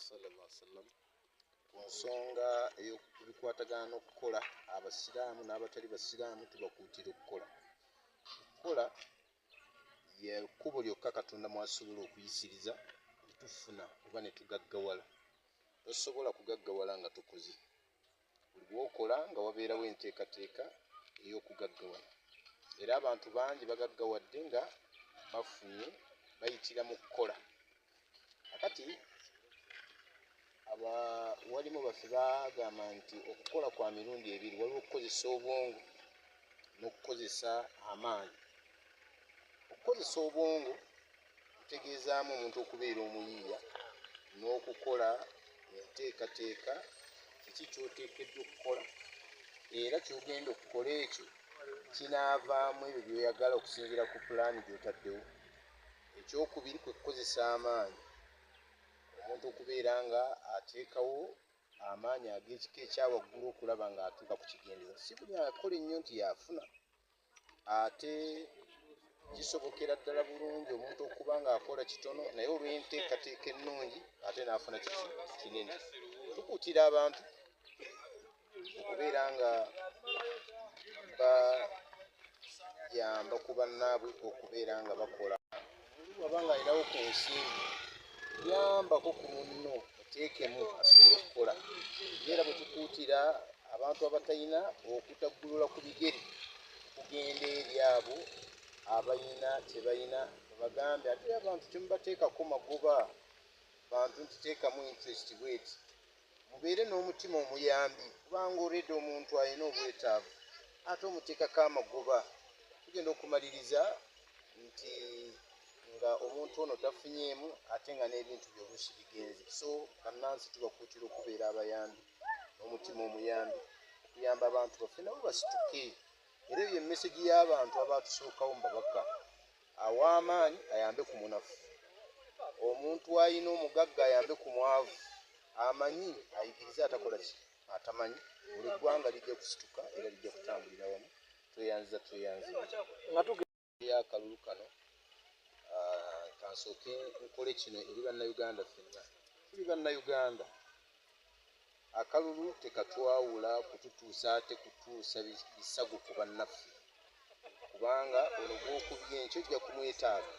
sallallahu alaihi wasallam ku nsonga ey'okubikwatagana n'okukola abasiraamu n'abatali basiraamu tubakuutira okukola yekkubo lyokka Katonda mwasobola okuyisiriza netufuna oba netugaggawala. Tosobola kugaggawala nga tokoze. Buli bwokola nga wabeerawo enteekateeka ey'okugaggawala. Era abantu bangi bagaggawadde nga bafunye bayitira mu kukola. Akati walimu baffe bagamba nti okukola kwa mirundi ebiri, waliwo okukozesa obwongo n'okukozesa amaanyi. Okukozesa obwongo kutegeezaamu omuntu okubeera omuyiiya n'okukola enteekateeka kiki ky'oteekeddwa okukola era ky'ogenda okukola ekyo kinaavaamu ebyo by'oyagala okusinziira ku pulaani gy'otaddewo. Ekyokubiri kwe kukozesa amaanyi, omuntu okubeera nga ateekawo amaanyi ag'ekika ekyawaggulu okulaba ng'atuuka ku kigendererwa. Si buli akola ennyo nti yaafuna, ate kisobokera ddala bulungi omuntu okuba ng'akola kitono naye olw'enteekateeka ennungi ate n'afuna kinene. Tukuutira abantu okubeera nga bayamba ku bannaabwe okubeera nga bakola. Waba ng'alinawo ku nsimbi yambako ku munno oteekemu asobole okukola. Era bwe tukuutira abantu abatalina okutaggulula ku bigere okugenda eri abo abalina kyebalina babagambe ate abantu kyemubateekako magoba bantu nti teekamu interest bweti, mubeere n'omutima omuyambi kubanga olwedde omuntu alina obwetaavu ate omuteekako amagoba tugenda okumaliriza nti nga omuntu ono tafunyeemu ate nga n'ebintu byoluusi bigenze. So bannansi tubakuutira okubeera abayambi n'omutima omuyambi okuyamba abantu baffe nabo basituke. Era eyo emmesegi y'abantu abaatusookawo mu babaka. Aw'amaanyi ayambe ku munafu, omuntu alina omugagga ayambe ku mwavu, amanyi ayigirize atakola ki atamanyi. Olwo eggwanga lijja kusituka era lijja kutambulira wamu. Tweyanziza akalulu kano kansooke nkole kino eri bannayuganda ffenna. Tuli bannayuganda, akalulu tekatwawula kututuusa ate kutuusa bisago ku bannaffe kubanga olwo gwokubye enkyo ojja kumwetaaga.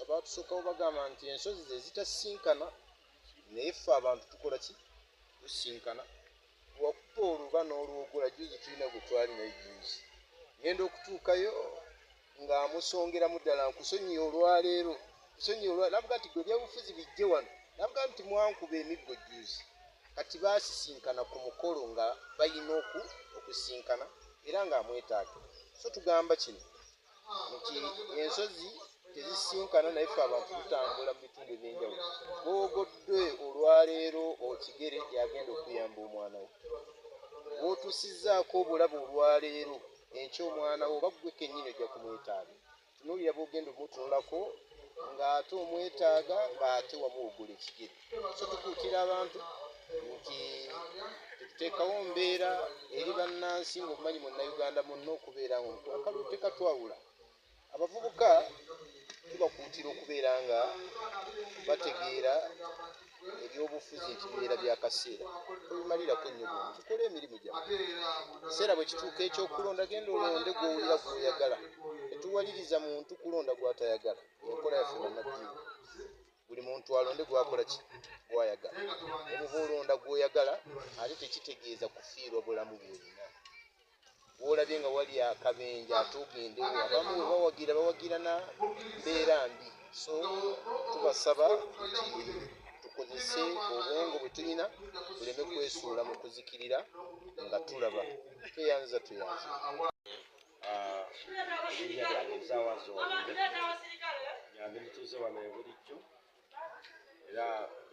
Abaatusookawo bagamba nti ensozi ze zitasinkana naye ffe abantu tukola ki? Tusinkana. Wakuba oluba n'olwogola juzi tulina gwe twalina juzi. Ngenda okutuukayo ng'amusongeramu ddala nkusonyiye olwaleero, navuga nti gwe byabufuzi bijje wano, navuga nti mwankuba emiggo juzi. Kati baasisinkana ku mukolo nga balina okusinkana era ng'amwetaaga. So tugamba kino nti ensozi tezisinkana naye ffe abantu tutambula mu bitundu eby'enjawulo. Boogodde olwaleero okigere yagenda okuyamba omwana we, bw'otusizzaako obulabe olwaleero enkya omwana we oba ggwe kennyini ojja kumwetaaga. Tunuulira bw'ogenda omutunulako ng'ate omwetaaga ng'ate wamuwugula ekigere. So tukuutira abantu nti tuteekawo mbeera eri bannansi ng'omumanyi munnayuganda munno okubeera ng'akalulu tekatwawula. Abavubuka tubakuutira okubeera nga bategeera ebyobufuzi nti bibeera bya kaseera, tobimalirako nnyo bw'omu, tukole emirimu gyaffe. Ekiseera bwe kituuka ekyokulonda genda olonde gw'owulira gw'oyagala. Tetuwaliriza muntu kulonda gw'atayagala. Enkola yaffe bannaddiini, buli muntu alonde gw'akola ki? Gw'ayagala. Ne bw'oba olonda gw'oyagala ate tekitegeeza kufiirwa bulamu bw'olina. Bw'olabye nga wali akabenje ate ogende abamu bwe bawagira na mbeera mbi. So tubasaba nti tukozese obwongo bwe tulina tuleme kwesuula mu kuzikirira nga tulaba. Tweyanziza. Erinnya lyange Nzaawazo Walumbe, nyandi mutuuze wano bulijjo era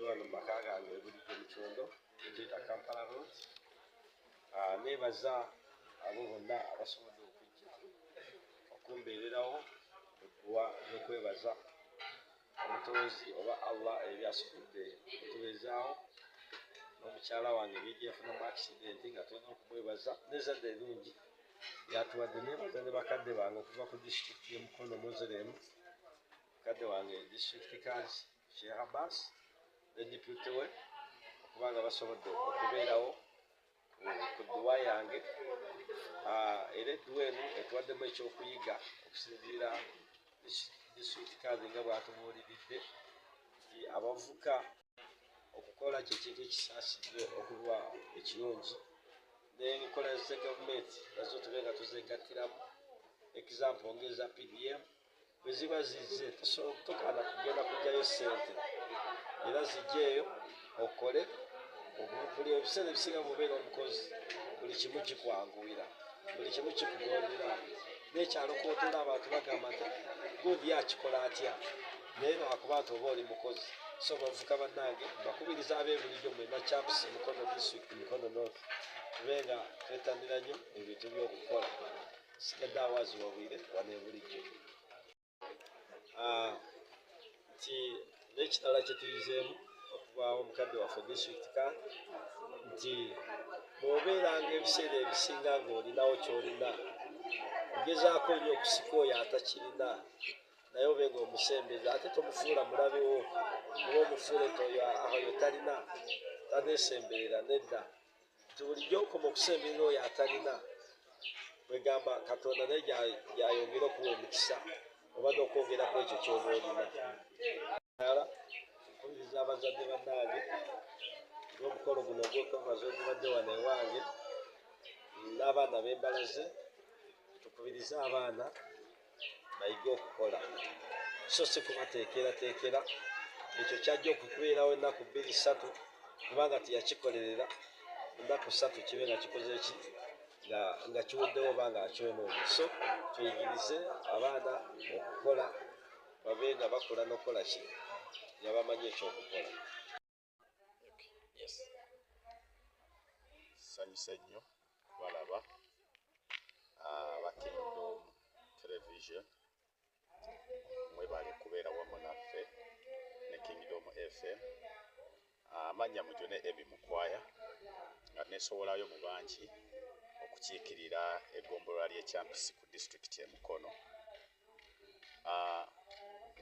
wano mu maka gange bulijjo mu Kyondo ekiyita Kampala Road. Neebaza abo bonna abasobodde okujja okumbeererawo ebbuwa y'okwebaza omutonzi oba Allah eri asukudde okutubeezaawo n'omukyala wange byejja yafunamu akisidenti nga tulina okumwebaza n'ezadde ennungi yatuwadde. Neebaza ne bakadde bange okuva ku disitulikiti y'e Mukono Mozeremu, mukadde wange disitulikiti Kaazi Sheikh Abbas ne deputy we okubanga basobodde okubeerawo ku dduwa yange era edduwa eno etuwaddemu ekyokuyiga okusinziira disitulikiti kadhi nga bwatubuuliridde nti abavuka okukola kyekintu ekisaasidde okuba ekirungi n'enkola za gavumenti nazo tube nga tuzegattiramu example ngeza PDM bwe ziba zizze tokaana kugenda kujjayo ssente era zijjeeyo okole buli ebiseera ebisinga mubeera omukozi buli kimu kikwanguira buli kimu kikugondera n'ekyalo kootola abantu bagamba nti gundi akikola atya naye lwakuba nti oba oli mukozi so bavuka bannange bakubiriza ab'ebulijjo mwena champs Mukono district Mukono north tube nga twettanira nnyo ebintu by'okukola sigadde awaazi wabwire wano ebulijjo nti n'ekitala kye tuyizeemu okuvaawo omukadde waffe district ka nti bw'obeeranga ebiseera ebisinga ng'olinawo ky'olina ogezaako nnyo okusika oyo atakirina naye obe ng'omusembeza ate tomufuula mulabewo oba omufuule nti oyo talina taneesemberera nedda nti bulijjo okoma okusemberera oyo atalina wegamba Katonda naye gyayongera okuwa omukisa oba n'okwogeraku ekyo ky'oba olina nkubiriza abazadde bannange ng'omukolo guno ogw'okwebaza ogubadde wano ewange n'abaana b'embalaze tukubirize abaana bayige okukola so si kubateekerateekera ekyo kyajja okubeerawo ennaku 2-3 kubanga tiyakikolerera ennaku 3 kibe nga kikoze eki nga kiwuddewo oba nga akyonoonye so tuyigirize abaana okukola babe nga bakola n'okukola ki nga bamanyi ekyokukola. Sanyuse nnyo balaba aba Kingdom Television mwebale kubeera wamu naffe ne Kingdom FM amanya mujune ebi mukwaya nga nesowolayo mu bangi okukiikirira eggombolola ly'ekyampisi ku disitulikiti e Mukono.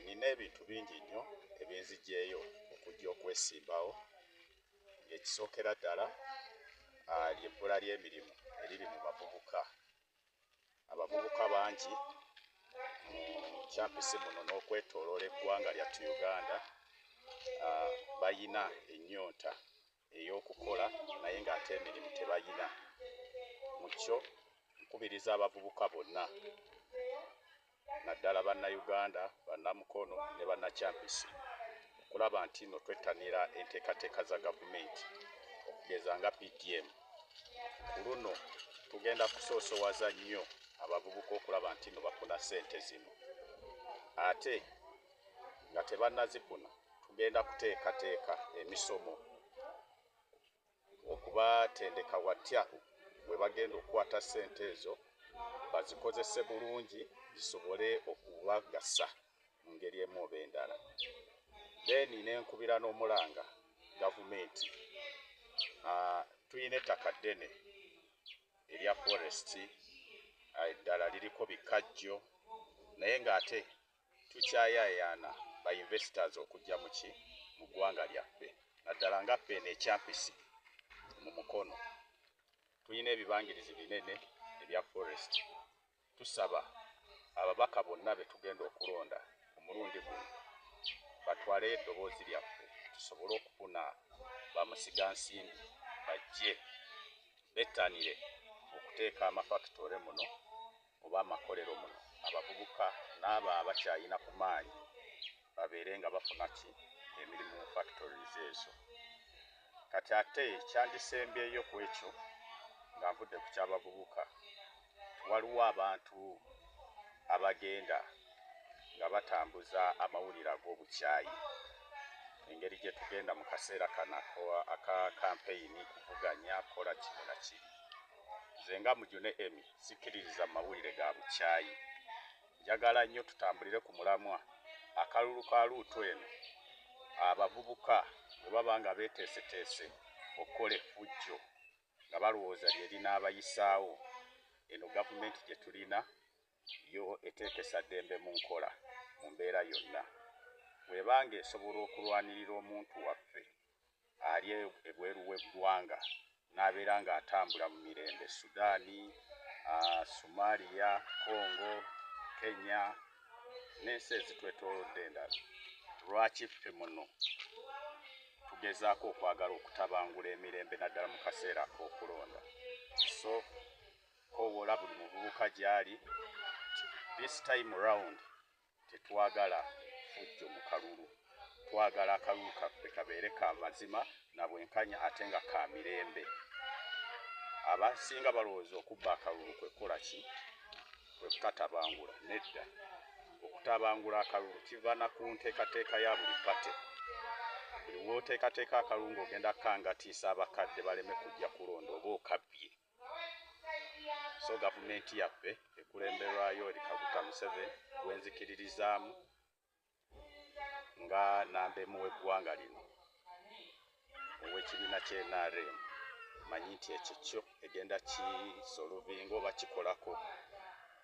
Nina ebintu bingi nnyo ebinzijeeyo okujja okwesimbawo ng'ekisookera ddala ly'ebbula ly'emirimu eriri mu bavubuka. Abavubuka bangi mu kyampisi muno n'okwetooloola eggwanga lyattu Uganda bayina ennyonta ey'okukola naye ng'ate emirimu tebayina. Mu kyo nkubiriza abavubuka bonna naddala Bannayuganda, Bannamukono ne Bannakyampisi okulaba nti nno twettanira enteekateeka za gavumenti okugeza nga PDM. Ku luno tugenda kusoosowaza nnyo abavubuka okulaba nti nno bafuna ssente zino. Ate nga tebannazifuna tugenda kuteekateeka emisomo okubatendeka watya bwe bagenda okukwata ssente ezo bazikozese bulungi zisobole okubagasa mu ngeri emu oba endala. Then nenkubira n'omulanga gavumenti tuyina ettaka ddene erya forest eddala liriko bikajjo naye ng'ate tukyayaayaana ba investors okujja mu ggwanga lyaffe naddala nga ffeeno ekyampisi mu Mukono tuyina ebibangirizi binene ebya forest. Tusaba ababaka bonna be tugenda okulonda ku mulundi guno batwale eddoboozi lyaffe tusobole okufuna bamusigansimbi bajje bettanire okuteeka amafakitole muno oba amakolero muno abavubuka n'abo abakyayina ku maanyi babeere nga bafuna ki emirimu mu factories ezo. Kati ate kyandisembyeyo ku ekyo nga nvudde ku ky'abavubuka waliwo abantu abagenda nga batambuza amawulire ag'obukyayi engeri gye tugenda mu kaseera kano aka kampeyini kuvuganya kola kino na kiri. Nze nga Mujune Emmy sikkiririza mawulire ga bukyayi. Njagala nnyo tutambulire ku mulamwa akalulu ka luutu eno abavubuka bwe baba nga beeteeseteese okukola effujjo nga balowooza lye linaabayisaawo. Eno gavumenti gye tulina yo eteekesa ddembe mu nkola mu mbeera yonna. bwebanga esobola okulwanirira omuntu waffe ali ebweru w'eggwanga n'abeera ng'atambula mu mirembe Sudaani, Somalia, Congo, Kenya n'ensi ezitwetoolodde endala, lwaki ffe muno tugezaako okwagala okutabangula emirembe naddala mu kaseera ak'okulonda? So kowola buli muvubuka gy'ali, this time round tetwagala fujjo mu kalulu, twagala akalulu kaffe kabeere ka mazima na bwenkanya ate nga ka mirembe. Abasinga balowooza okubba akalulu kwe kukola ki? Kwe kukatabangula. Nedda, okutabangula akalulu kiva na ku nteekateeka ya buli pate. Buli w'oteekateeka akalulu ng'ogenda kukangatiisa abakadde baleme kujja kulonda oba okabbye. So gavumenti yaffe ekulemberwayo eri Kaguta Museveni gwenzikiririzaamu nga nambemu w'eggwanga lino ow'ekibiina ky'NRM, manyi nti ekyo kyo egenda kisolovinga oba kikolako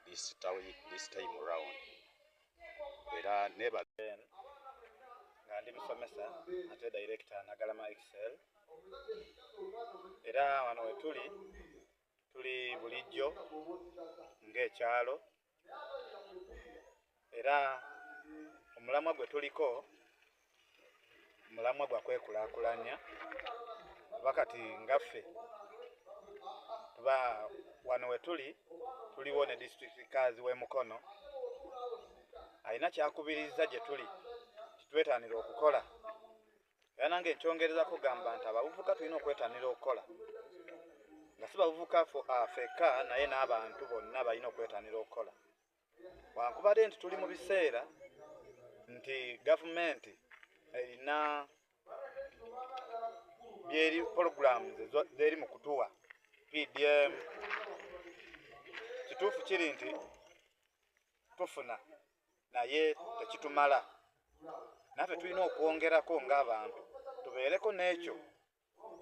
this time round. Era neba nga ndi musomesa ate director Nagalama Excel. Era wano we tuli bulijjo ng'ekyalo, era omulamwa gwe tuliko mulamwa gwa kwekulaakulanya. Bakati ngaffe tuba wano we tuliwo ne district kaazi w'e Mukono alina kyakubiriza gye tuli kitwetaanira okukola. Era nange nkyongereza kugamba nti abavubuka tulina okwetaanira okukola, nga si bavubuka ffekka naye n'abantu bonna balina okwetaanira okukola. Wankubadde nti tuli mu biseera nti gavumenti erina byeri programs zeri mu kutuwa PDM. Kituufu kiri nti tufuna naye tekitumala. Naffe tulina okwongerako ng'abantu tubeereko n'ekyo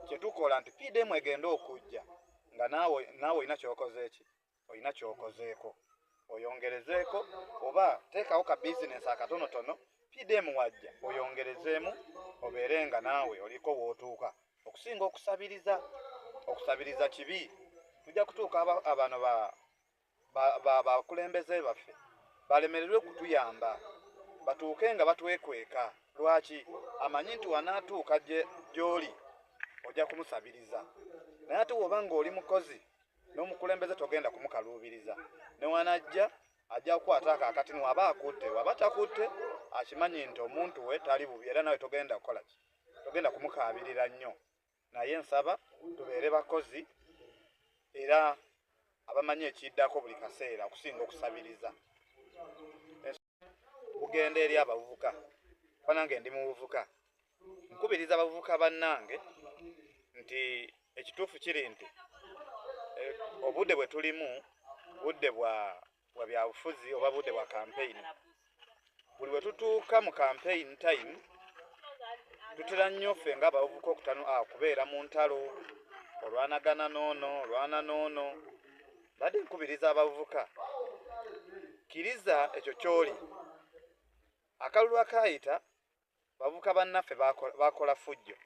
kye tukola nti PDM egenda okujja nga naawe olina ky'okoze ki? Olina ky'okozeeko, oyongerezeeko oba teekawo ka bizinesi akatonotono. PDM wajja oyongerezeemu obeere nga naawe oliko w'otuuka. Okusinga okusabiriza kibi. Tujja kutuuka abano bakulembeze baffe balemererwe okutuyamba, batuuke nga batwekweka. Lwaki? Amanyi nti wanaatuuka gy'oli ojja kumusabiriza, naye ate bw'oba ng'oli mukozi n'omukulembeze togenda kumukaluubiriza. Ne wanajja ajja kukwata akaakati waba akutte, waba takutte akimanyi nti omuntu we tali bubi, era nawe togenda kukola ki? Togenda kumukaabirira nnyo. Naye nsaba tubeere bakozi era abamanyi ekiddako buli kaseera okusinga okusabiriza. Bugenda eri abavubuka, kuba nange ndi mubuvubuka, nkubiriza abavubuka bannange nti ekituufu kiri nti obudde bwe tulimu budde bwa byabufuzi oba budde bwa campaign. Buli bwe tutuuka mu campaign time tutera nnyo ffe ng'abavubuka okubeera mu ntalo, olwanagana n'ono olwana n'ono. Badde nkubiriza abavubuka, kkiriza ekyo ky'oli. Akalulu akaayita bavubuka bannaffe bakola fujjo.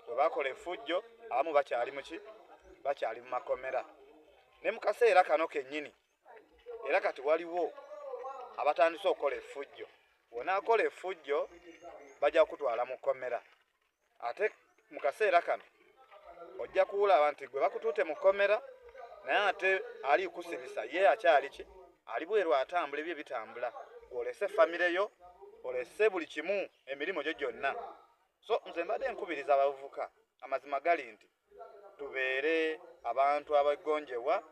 Bwe bakola effujjo abamu bakyali mu ki? Bakyali mu makomera. Ne mu kaseera kano kennyini era kati waliwo abatandise okukola effujjo. Bw'onaakola effujjo bajja kutwala mu kkomera. Ate mu kaseera kano ojja kuwulaba nti gwe bakutuute mu kkomera, naye ate ali kusibisa ye akyali ki? Ali bweru atambula, ebyo bitambula. Olese famire yo, olese buli kimu, emirimu gyo gyonna. So nze mbadde nkubiriza abavubuka, amazima gali nti tubeere abantu abagonjewa,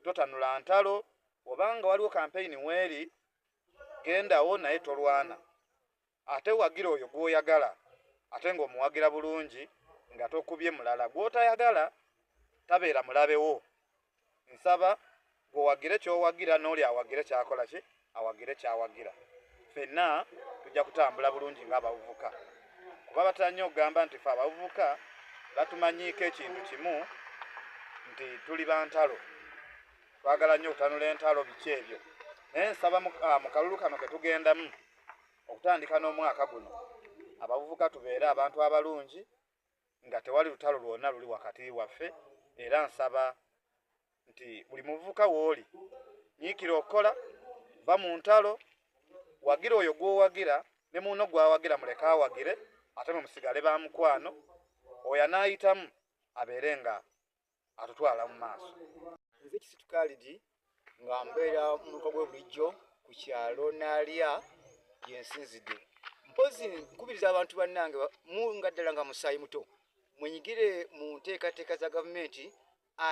totanula ntalo. Obanga waliwo campaign weri, gendawo naye tolwana. Ate wagira oyo gw'oyagala, ate ng'omuwagira bulungi nga tokubye mulala. Gw'otayagala tabeera mulabewo. Nsaba gw'owagire ky'owagira n'oli awagire kyakola ki? Awagire kyawagira. Ffenna tujja kutambula bulungi ng'abavubuka. Kuba batera nnyo okugamba nti ffe abavubuka batumanyiiko ekintu kimu nti tuli ba ntalo. Twagala nnyo okutanula entalo, biki ebyo. Naye nsaba mu kalulu kano ke tugendamu okutandika n'omwaka guno abavubuka tubeere abantu abalungi nga tewali lutalo lwonna luli wakati waffe, era nsaba nti buli muvubuka wooli nyiikira okukola, va mu ntalo, wagira oyo gw'owagira ne munno gw'awagira muleke awagire, ate musigale ba mukwano, oyo anaayitamu abeere nga atutwala mu maaso. Nze Kisitu Khalid nga mbeera mu luka bw'ebulijjo ku kyalo Naalya gye nsinzidde. Mpozi nkubiriza abantu bannange nga ddala nga musaayi muto mwenyigire mu nteekateeka za gavumenti,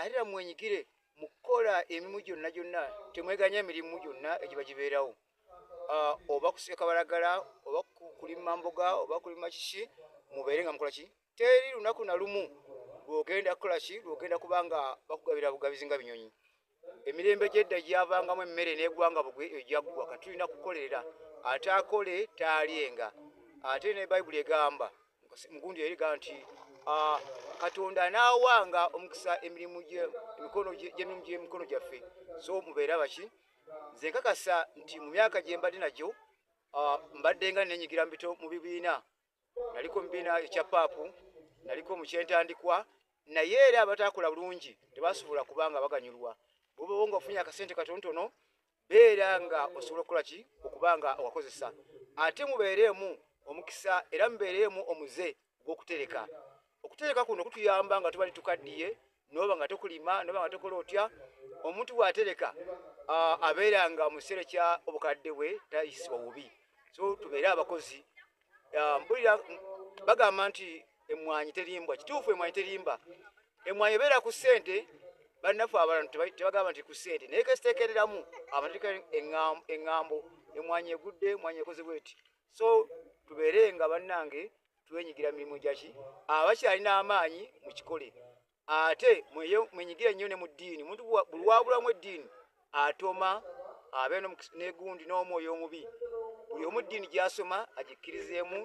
era mwenyigire mu kukola emirimu gyonna temweganya emirimu gyonna egiba gibeerawo, oba kusika balagala, oba kulima mboga, oba kulima kiki, mubeere nga mukola ki. Teri lunaku na lumu lwogenda kukola ki, lwogenda kubanga bakugabira bugabizi nga binyonyi. Emirembe gy'edda gyavangamu emmere n'egwanga bugwe egyaggwa, kati tulina kukolerera, ate akole taalyenga. Ate ne Bayibuli egamba mugundi eriga nti Katonda anaawanga omukisa emirimu gy'emikono gyaffe. So mubeere abaki. Nze nkakasa nti mu myaka gye mbadde nagyo mbadde nga nenyigira mu bibiina, naliko mu bibiina ekya paapu, naliko mu kyentandikwa, naye era abatakola bulungi tebasobola kubanga baganyulwa. Bw'oba nga ofunye akasente katonotono, beera nga osobola okukola ki, okubanga wakozesa. Ate mubeereemu omukisa era mubeereemu omuze gw'okutereka. Okutereka kuno kutuyamba nga tubali tukaddiye, noba nga tokulima, noba nga tokola otya. Omuntu bw'atereka abeera nga mu kiseera kya obukadde bwe tayisibwa bubi. So tubeere abakozi. Mpulira bagamba nti emmwanyi terimbwa. Kituufu emmwanyi terimba. Emmwanyi ebeera ku ssente, bannaffe abalala tebagamba nti ku ssente, naye kesiteekereramu amateeka eŋŋambo. Emmwanyi egudde, emmwanyi ekoze bweti. So tubeere nga bannange twenyigira mirimu gyaki, abakyalina amaanyi mu kikole. Ate mwenyigire nnyo ne mu ddiini. Omuntu buli wabulamu eddiini atoma, abeera n'egundi n'omwoyo omubi. Buli omu ddiini gy'asoma agikkirizeemu,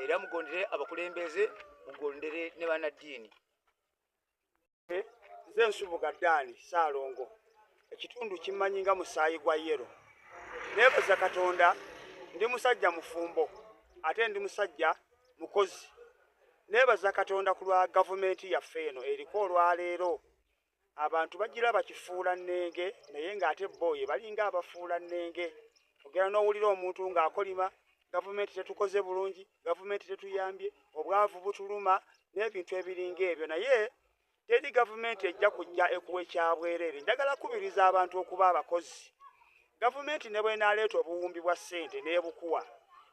era mugondere abakulembeze, mugondere ne bannaddiini. Nze Nsubuga Ddaani Ssaalongo, ekitundu kimmanyi nga musaayi gwa yero. Neebaza Katonda, ndi musajja mufumbo ate ndi musajja mukozi. Neebaza Katonda ku lwa gavumenti yaffe eno eriko olwaleero. Abantu bagira bakifuula nnenge, naye ng'ate bo balinga abafuula nnenge. Ogera n'owulira omuntu ng'akolima, gavumenti tetukoze bulungi, gavumenti tetuyambye, obwavu butuluma n'ebintu ebiringa ebyo. Naye teri gavumenti ejja kujja ekuwa ekyabwereere. Njagala kubiriza abantu okuba abakozi. Gavumenti ne bw'enaaleeta obuwumbi bwa ssente n'ebukuwa,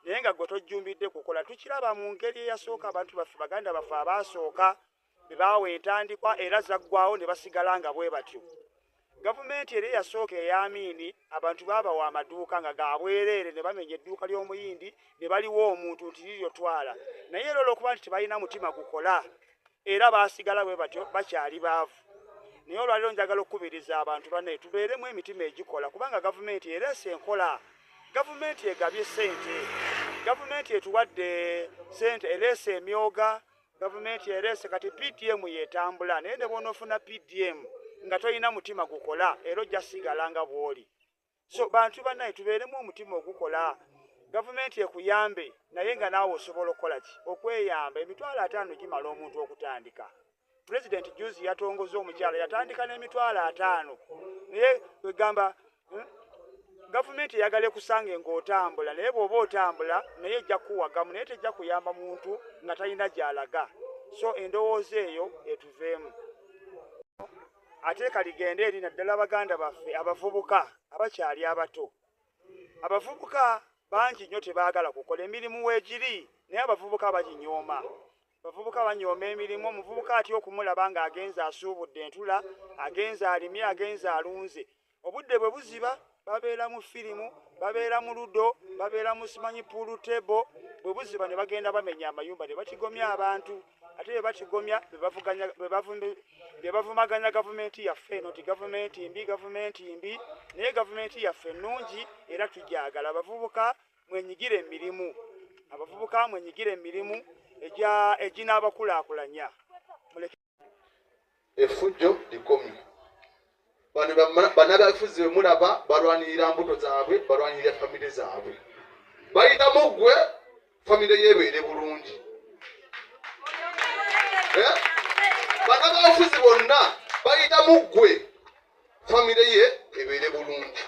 naye nga gwe tojjumbidde kukola. Tukiraba mu ngeri eyasooka abantu baffe, baganda baffe abaasooka be baawa entandikwa era zaggwawo ne basigala nga bwe batyo. Gavumenti era eyasooka ey'Amiini, abantu baabawa amaduuka nga ga bwereere, ne bamenya edduuka ly'omuyindi ne baliwo omuntu nti liryo twala. Naye era olw'okuba nti tebalina mutima gukola era baasigala bwe batyo, bakyali baavu. Naye olwaleero njagala okukubiriza abantu banne tubeeremu emitima egikola, kubanga gavumenti ereese enkola. Gavumenti egabye ssente, gavumenti etuwadde ssente, ereese emyoga, gavumenti ereese kati PDM yeetambula. Naye ne bw'onoofuna PDM nga tolina mutima gukola, era ojja sigala nga bw'oli. So bantu bannaye tubeeremu omutima ogukola. Gavumenti ekuyambe naye nga naawe osobola okukola ki? Okweyamba. Emitwalo 5 gimala omuntu okutandika. President juzi yatongoza omukyala yatandika n'emitwalo 5. Naye wegamba gavumenti eyagala kusange ng'otambula, naye bw'oba otambula naye ejja kuwagamu, naye tejja kuyamba muntu nga talina gy'alaga. So endowooza eyo etuveemu. Ate kaligende eri naddala baganda baffe abavubuka abakyali abato. Abavubuka bangi nnyo tebaagala kukola emirimu weegiri, naye abavubuka baginyooma. Abavubuka banyooma emirimu. Omuvubuka atya okumulaba ng'agenza asuubudde entula, agenza alimye, agenza alunze. Obudde bwe buziba babeera mu firimu, babeera mu ludo, babeera mu simanyi pool table. Bwe buziba ne bagenda bamenya amayumba ne batigomya abantu. Ate bwe batigomya be bavumaganya gavumenti yaffe eno nti gavumenti mbi, naye gavumenti yaffe nnungi era tujagala. Abavubuka mwenyigire emirimu. Abavubuka mwenyigire emirimu eginaabakulaakulanya. Effujjo likomye. Bannabyabufuzi be mulaba balwanirira mbuto zaabwe, balwanirira famire zaabwe. bayitamu ggwe famire yeebeere bulungi. Bannabyabufuzi bonna bayitamu ggwe famire ye ebeere bulungi.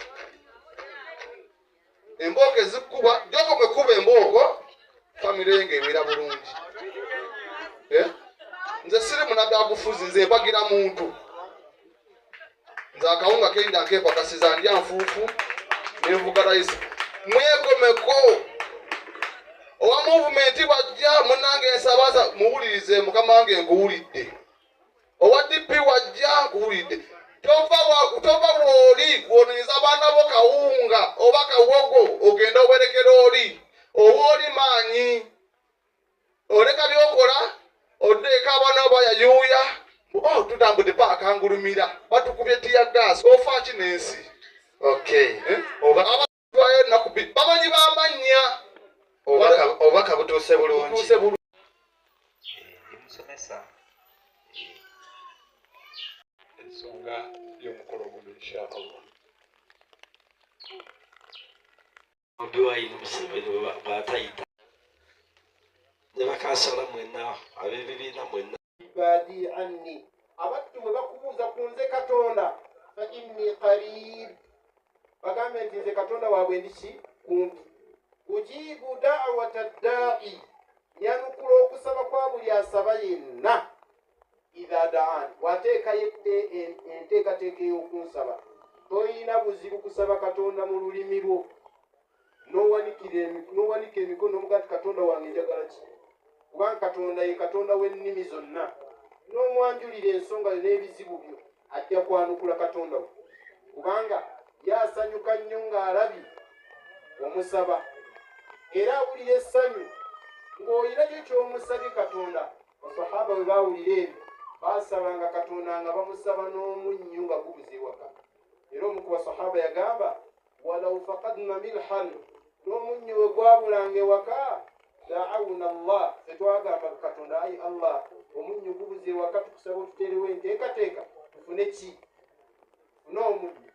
Embooko ezikuba joko mwekuba embooko famire ye ng'ebeera bulungi. Nze siri munnabyabufuzi, nze mbagira muntu. Nze akawunga kenda nkepakasiza ndya nfuufu nenvuga layisi. Mwegomeko owa movement wajja munnange ensabasa muwulirize mukama wange nguwulidde. Owa DP wajja nguwulidde. Tova woli kuwoneza abaana bo kawunga oba kawogo ogenda oberekera oli. Oba oli maanyi oleka byokola odeeka abaana bayayuuya. Tutambudde paaka ngulumira batukubye tiya gaasi ofa kinensi. Bamanyi bamanya obubaka butuuse bulungi. Musomesa ensonga y'omukolo guno inshallah. Bobi Wine Museveni bw'atayita ne bakasala mwenna ab'ebibiina mwenna ibadi anni abattu bwe bakubuuza ku nze Katonda fa inni qarib bagambe nti nze Katonda waabwe ndiki kumpi. Ujibu da'wata da'i yanukula okusaba kwa buli asaba yenna idha da'an wateeka enteekateeka ey'okunsaba. Toyina buzibu kusaba Katonda mu lulimi lwo n'owanika emikono omuga nti Katonda wange njagala ki, kubanga Katonda ye Katonda w'ennimi zonna. N'omwanjulira ensonga n'ebizibu byo ajja kwanukula Katonda we, kubanga yasanyuka nnyo ng'alabye omusaba era awulira essanyu ng'olina kyo ky'omusabye Katonda. Basahaba bwe baawulira ebyo baasabanga Katonda nga bamusaba n'omunnyo nga gubuze ewaka. Era omu ku basahaba yagamba walau faqadna milhan, n'omunnyo we gwabulanga ewaka da'awna Allah, fetwagamba Katonda ayi Allah omunnyo gubuze ewaka tukusaba otuteerewo enteekateeka tufune ki, tufune omunnyo.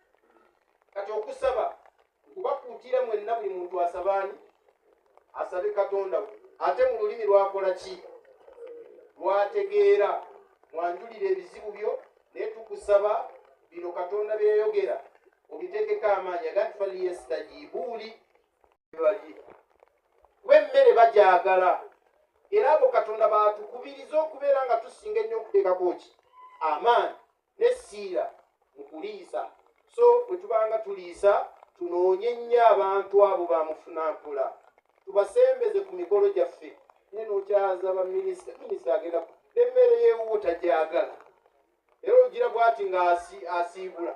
Kati okusaba kubakuutira mwenna buli muntu asabaani asabe Katonda we, ate mu lulimi lwakola ki, lwategeera. Mwanjulira ebizibu byo naye tukusaba bino Katonda byeyogera obiteekeko amaanyi. Agati faliyestajibuuli kuba emmere bagyagala, era abo Katonda baatukubiriza okubeera nga tusinga ennyo okuteekako ki amaanyi n'essiira mu kuliisa. So bwe tubanga tuliisa tunoonye nnyo abantu abo bamufunampula, tubasembeze ku mikolo gyaffe. Naye n'okyaza baminisita agenda emmere yeewuwo tagyagala, era ogira bw'ati ng'asiibula.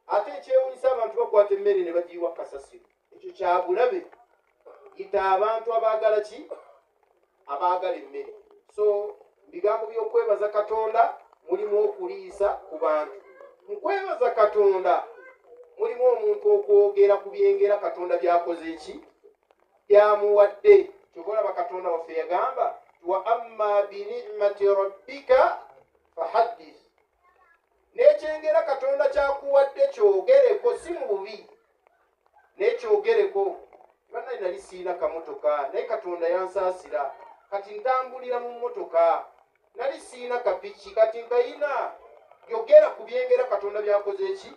Ate ekyewunyisa abantu bakwata emmere ne bagiyiwa kasasiro. Ekyo kyabulabe. Yita abantu abaagala ki, abaagala emmere. So bigambo by'okwebaza Katonda mulimu okuliisa ku bantu. Mu kwebaza Katonda mulimu omuntu okwogera ku byengera Katonda byakoze ki, byamuwadde. Kyobalaba Katonda waffe yagamba wa amma bi ni'mati rabbika fahaddith. N'ekyengera Katonda kyakuwadde kyogereko, si mu bubi naye kyogereko. Bana nali siina kamotoka naye Katonda yansaasira, kati ntambulira mu mmotoka. Nali siina kapiki kati nkayina. Yogera ku byengera Katonda byakoze ki,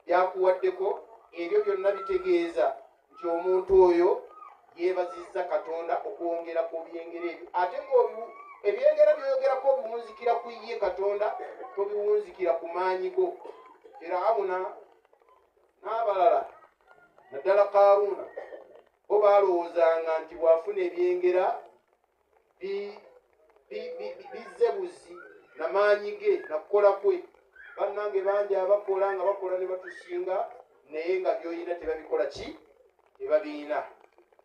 byakuwaddeko. Ebyo byonna bitegeeza nti omuntu oyo yeebazizza Katonda okwongera ku byengera ebyo. Ate ebyengera byoyogerako obiwunzikira ku ye Katonda, tobiwunzikira ku maanyi go. Firawuna n'abalala naddala Kaaruuna bo baalowoozanga nti bw'afuna ebyengera bizze buzi na maanyi ge na kukola kwe. Bannange bangi abakola nga bakola ne batusinga naye nga by'oyina tebabikola ki, tebabiina.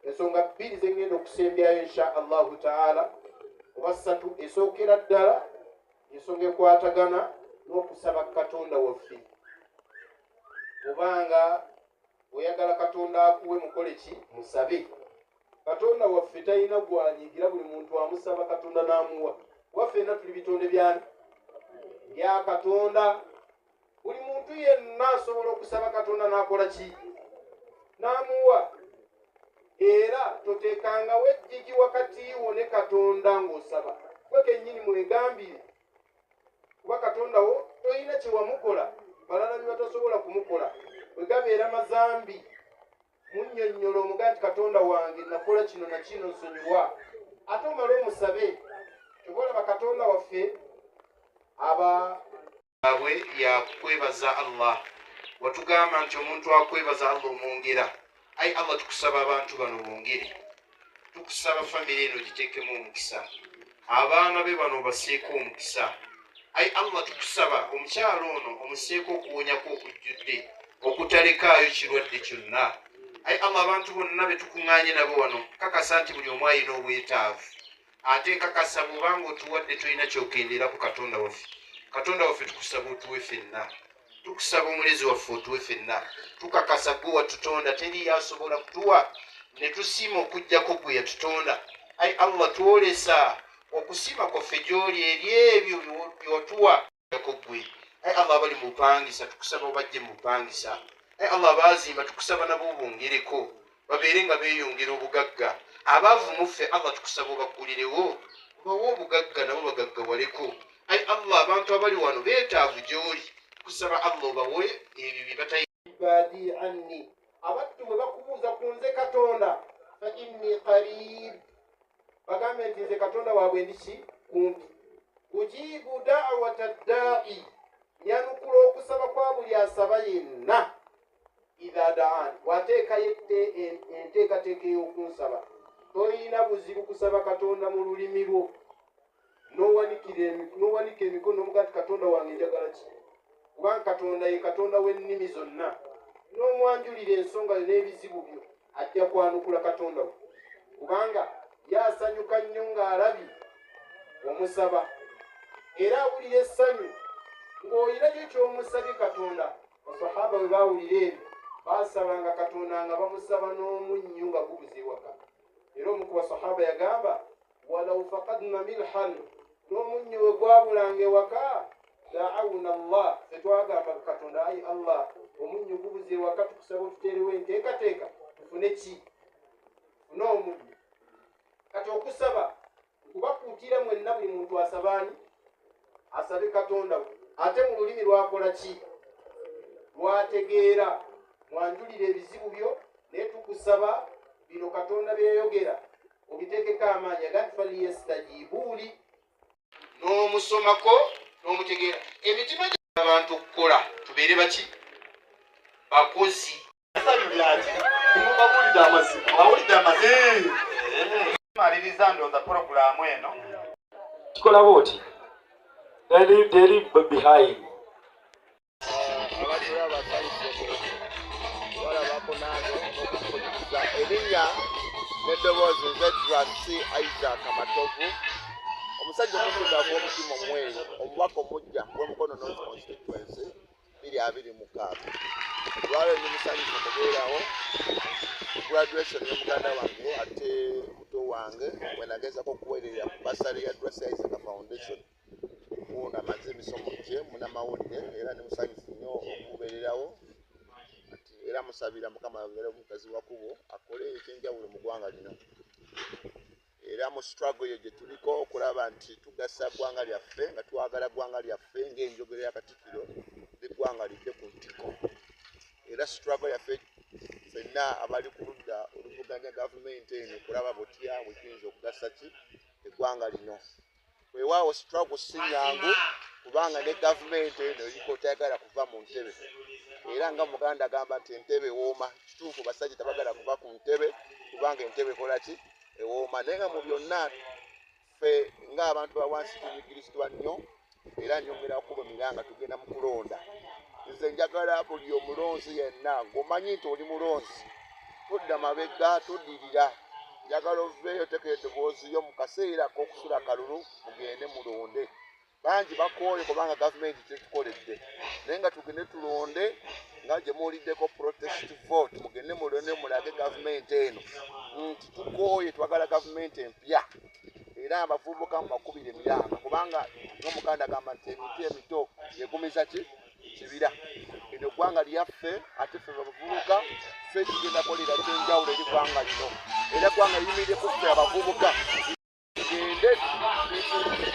Ensonga bbiri ze ngenda okusembyayo insha Allahu taala oba ssatu. Esookera ddala ensonga ekwatagana n'okusaba Katonda waffe. Kubanga oyagala Katonda akuwe mukole ki, musabe. Katonda waffe talina gwanyigira, buli muntu amusaba Katonda n'amuwa. Waffenna tuli bitonde byani, bya Katonda. Buli muntu yenna asobola okusaba Katonda n'akola ki, n'amuwa. era toteekangawo ejjigi wakati wo ne Katonda ng'osaba. Gwe kennyini mwegambire, kuba Katonda wo tolina kye wamukola, balala bye batasobola kumukola. Bwe gabeera mazambi, munnyonnyola omuga nti Katonda wange nakola kino na kino nsonyiwa. Ate omale omusabe. Tubolaba Katonda waffe abwe yakwebaza Allah. Watugamba nti omuntu akwebaza Allah omwongera. Ayi Allah tukusaba abantu bano bongere. Tukusaba famire eno giteekemu omukisa. Abaana be bano baseeko omukisa. Ayi Allah tukusaba omukyalo ono omuseeko okuwonyako okujjudde okutalekaayo kirwadde kyonna. Ayi Allah abantu bonna be tukuŋŋaanye nabo wano kakasa nti buli omu alina obwetaavu. Ate nkakasa bw'obanga otuwadde tolina kyokendera ku Katonda waffe. Katonda waffe tukusaba otuwe ffenna. Tukusaba omulezi waffe otuwe ffenna. Tukakasa gwe watutonda teri yasobola kutuwa ne tusiima okuggyako gwe yatutonda. Ayi Allah twolesa okusiima kwaffe gy'oli eri ebyo by'otuwa ko gwe. Ayi Allah abali mu bupangisa tukusaba obajje mu bupangisa. Ayi Allah abaazimba tukusaba nabo obongereko babeere nga beeyongera obugagga. Abaavu muffe Allah tukusaba obaggulirewo bawe obugagga nabo bagaggawaleko. Ayi Allah abantu abali wano beetaavu gy'oli kusaba Allah obawe ebyo bye batayibadi anni. Abattu bwe bakubuuza ku nze Katonda fa inni qarib, bagambe nti nze Katonda waabwe ndiki kumpi. Ujibu da'wata da'i, yanukula okusaba kwa buli asaba yenna. Idha da'an, wateeka yette enteekateeka ey'okunsaba. Tolina buzibu kusaba Katonda mu lulimi lwo. N'owanika emikono n'omuga nti Katonda wange njagala ki? Kubanga Katonda ye Katonda w'ennimi zonna. N'omwanjulira ensonga n'ebizibu byo ajja kwanukula Katonda we. Kubanga yasanyuka nnyo ng'alabi omusaba. Era awulira essanyu ng'olina kyo ky'omusabye Katonda. Basahaba bwe baawulira ebyo baasabanga Katonda nga bamusaba n'omunnyo nga gubuze ewaka. Era omu ku basahaba yagamba walaw faqadna milhan, n'omunnyo we gwabulanga ewaka da'awna Allah, tetwagamba Katonda ayi Allah omunnyo gubuze ewaka tukusaba otuteerewo enteekateeka tufune ki? Tufune omunnyo. Kati okusaba kubakuutira mwenna buli muntu asabaani asabe Katonda we. Ate mu lulimi lwakola ki? Lwategeera. Mwanjulira ebizibu byo naye tukusaba bino Katonda byeyogera obiteekeko amaanyi agati faliyestajibuuli. N'omusomako n'omutegeera emitima gy'abantu okukola tubeere baki? Bakozi. Maliriza ndowooza purogulaamu eno kikola booti teri behind. Abadula basayise walabako nange okukuliza erinnya n'eddoboozi nze Isaac Amatovu, omusajja omuddugavu w'omutima omweru, omubaka omujja w'Omukono North Constituency 2026. Lwaleero ndi musanyufu okubeerawo graduation y'omuganda wange ate muto wange bwe nagezaako okuweerera ku basale ya Dress Isaac Foundation. Ono amaze emisomo gye munnamawulire era ne musanyufu nnyo okubeererawo. Era musabira Mukama yongere omukazi wakubo akole ekyenjawulo mu ggwanga lino. Era mu struggle yo gye tuliko okulaba nti tugasa ggwanga lyaffe nga twagala ggwanga lyaffe ng'enjogero ya Katikkiro eggwanga lidde ku ntiko. Era struggle yaffe ffenna abali ku ludda oluvuganya gavumenti eno okulaba butya bwe tuyinza okugasa ki eggwanga lino. Weewaawo struggle si nnyangu kubanga ne gavumenti eno eriko tayagala kuva mu ntebe. Era nga Muganda agamba nti entebe ewooma. Kituufu basajja tabagala kuva ku ntebe kubanga entebe ekola ki? Ewooma. Naye nga mu byonna ffe ng'abantu ba wansi tunyigirizibwa nnyo era nnyongera okubumira nga tugenda mu kulonda. Nze njagala buli omulonzi yenna ng'omanyi nti oli mulonzi todda mabega toddirira. Njagala oveeyo tekera eddoboozi yo mu kaseera k'okusula akalulu mugende mulonde. Bangi bakooye kubanga gavumenti tetukoledde. Naye nga tugende tulonde nga gye muwuliddeko protest vote mugende mulonde mulage gavumenti eno nti tukooye twagala gavumenti empya. Era abavubuka mubakubira emiranga kubanga n'Omuganda agamba nti emiti emito yegumiza ki? Kibira. Eno eggwanga lyaffe ate ffe bavubuka ffe tugenda kolera kyenjawulo eri ggwanga lino era ggwanga liyimirire kuffe abavubuka tugende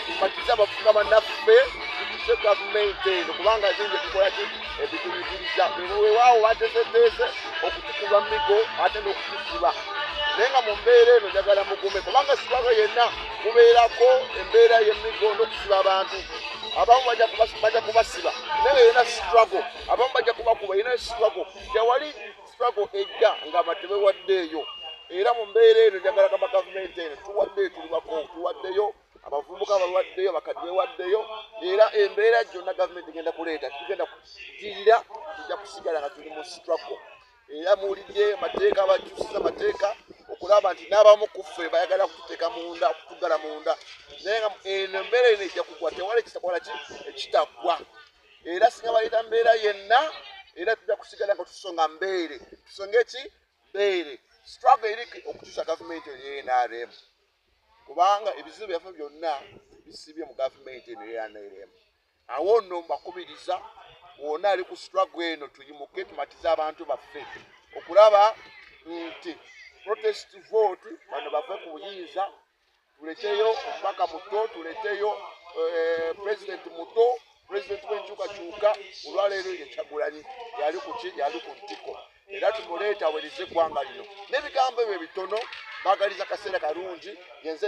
tubatize abavubuka bannaffe tutuse gavumenti eno kubanga zinje tukola ki ebituyigiriza wewaawo bateeseteese okutukuba migo ate n'okutusiba naye nga mu mbeera eno njagala mugume kubanga sibako yenna kubeerako embeera y'emigo n'okusiba abantu abamu bajja kubasiba naye yena struggle abamu bajja kubakuba yena struggle tewali struggle ejja nga matebewaddeeyo era mu mbeera eno njagala kama gavumenti eno tuwaddeyo tuli bako tuwaddeyo abavubuka balwaddeyo bakadde bewaddeyo era embeera gyonna gavumenti egenda kuleeta tugenda kutirira tujja kusigala nga tuli mu struggle era muwulidde mateeka bakyusiza mateeka okulaba nti n'abamu ku ffe bayagala kututeeka munda okutugala munda naye nga eno embeera eno ejja kugwa tewali ekitakola ki ekitaggwa era singa baleeta mbeera yenna era tujja kusigala nga tusonga mbeere tusonge ki mbeere struggle eri okukyusa gavumenti eyo NRM kubanga ebizibu byaffe byonna bisibye mu gavumenti eno eya NRM awo nno mbakubiriza wonna ali ku struggle eno tuyimuke tumatize abantu baffe okulaba nti protest vote bano baffe ku buyinza tuleteyo omubaka muto tuleteyo president muto president w'enkyukakyuka olwaleero ye Kyagulanyi yali ku ki yali ku ntiko era tumuleeta awerize eggwanga lino n'ebigambo ebyo bitono baagaliza kaseera kalungi yenze